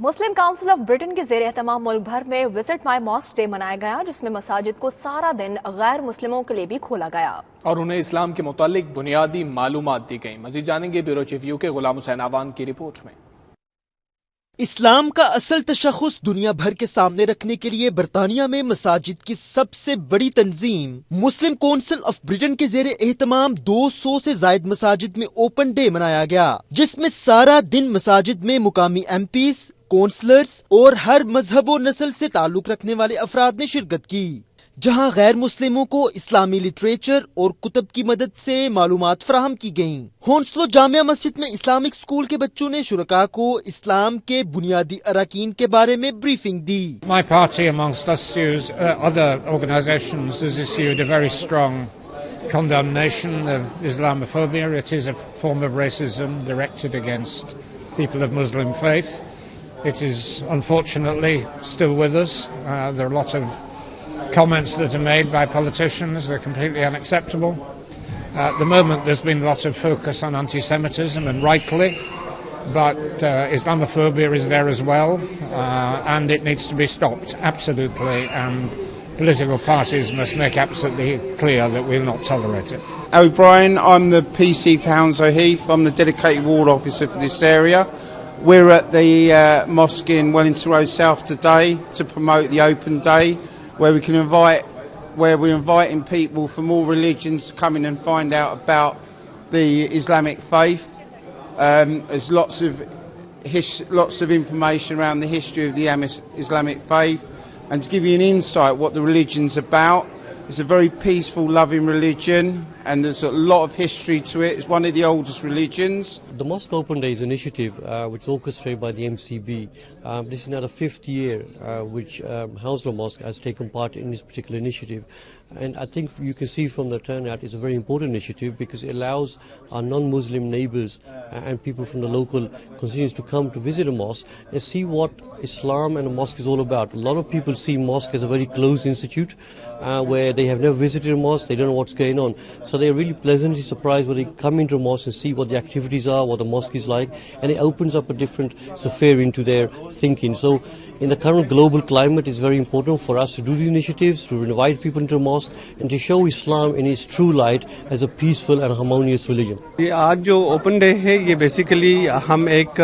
Muslim council of برٹن کے زیر اہتمام ملک بھر میں وزٹ مائی ماسک ڈے منایا گیا، جس میں مساجد کو سارا دن غیر مسلموں کے لیے بھی کھولا گیا اور انہیں اسلام کے متعلق بنیادی معلومات دی گئیں۔ مزید جانیں گے بیورو چیف یو کے غلام حسین آوان کی رپورٹ میں۔ اسلام کا اصل تشخص دنیا بھر کے سامنے رکھنے کے لیے برطانیہ میں مساجد کی سب سے بڑی تنظیم مسلم کونسل آف برٹن کے زیر اہتمام 200 سے زائد مساجد میں اوپن ڈے منایا گیا، جس میں سارا دن مساجد میں مقامی ایم پیز، کونسلرز اور ہر مذہب و نسل سے تعلق رکھنے والے افراد نے شرکت کی، جہاں غیر مسلموں کو اسلامی لٹریچر اور کتب کی مدد سے معلومات فراہم کی گئیں۔ ہونسلو جامعہ مسجد میں اسلامک اسکول کے بچوں نے شرکاء کو اسلام کے بنیادی اراکین کے بارے میں briefing the. My party, amongst other organisations, has issued a very strong condemnation of Islamophobia. It is a form of racism directed against people of Muslim faith. It is unfortunately still with us. There are a lot of comments that are made by politicians. They're completely unacceptable. At the moment there's been a lot of focus on anti-Semitism, and rightly, but Islamophobia is there as well, and it needs to be stopped, absolutely, and political parties must make absolutely clear that we'll not tolerate it. Harry Bryan, I'm the PC for Hounslow Heath. I'm the dedicated ward officer for this area. We're at the mosque in Wellington Road South today to promote the open day, where we're inviting people from all religions to come in and find out about the Islamic faith. There's lots of information around the history of the Islamic faith, and to give you an insight what the religion's about. It's a very peaceful, loving religion, and there's a lot of history to it. It's one of the oldest religions. The Mosque Open Day is an initiative which is orchestrated by the MCB. This is now the 5th year which Hounslow Mosque has taken part in this particular initiative. And I think you can see from the turnout it's a very important initiative because it allows our non-Muslim neighbours and people from the local constituents to come to visit a mosque and see what Islam and a mosque is all about. A lot of people see mosque as a very closed institute where they have never visited a mosque, they don't know what's going on. So they're really pleasantly surprised when they come into a mosque and see what the activities are, what the mosque is like, and it opens up a different sphere into their thinking. So in the current global climate, it's very important for us to do these initiatives, to invite people into a mosque and to show Islam in its true light as a peaceful and harmonious religion. یہ آج جو open day ہے یہ basically ہم ایک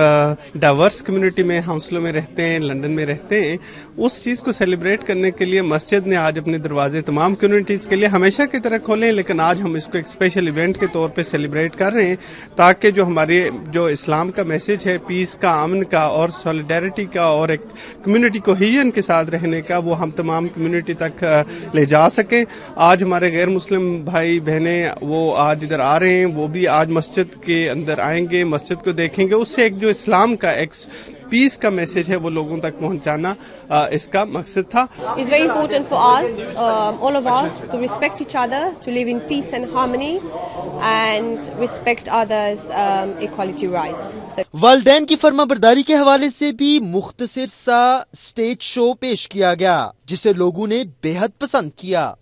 diverse community میں ہاؤنسلو میں رہتے ہیں، لندن میں رہتے ہیں، اس چیز کو سیلیبریٹ کرنے کے لیے مسجد نے آج اپنے دروازے تمام کمیونٹیز کے لیے ہمیشہ کی طرح کھولے ہیں، لیکن آج ہم اس کو ایک اسپیشل ایونٹ کے طور پہ سیلیبریٹ کر رہے ہیں تاکہ جو ہمارے جو اسلام کا میسج ہے پیس کا، امن کا اور سولیڈیرٹی کا اور ایک کمیونٹی کوہیژن کے ساتھ رہنے کا وہ ہم تمام کمیونٹی تک لے جا سکیں۔ آج ہمارے غیر مسلم بھائی بہنیں وہ آج ادھر آ رہے ہیں، وہ بھی آج مسجد کے اندر آئیں گے، مسجد کو دیکھیں گے، اس سے ایک جو اسلام کا ایک پیس کا میسج ہے وہ لوگوں تک پہنچانا اس کا مقصد تھا۔ It's very important for us, all of us, to respect each other, to live in peace and harmony and respect others' equality rights. والدین کی فرما برداری کے حوالے سے بھی مختصر سا اسٹیج شو پیش کیا گیا جسے لوگوں نے بے حد پسند کیا۔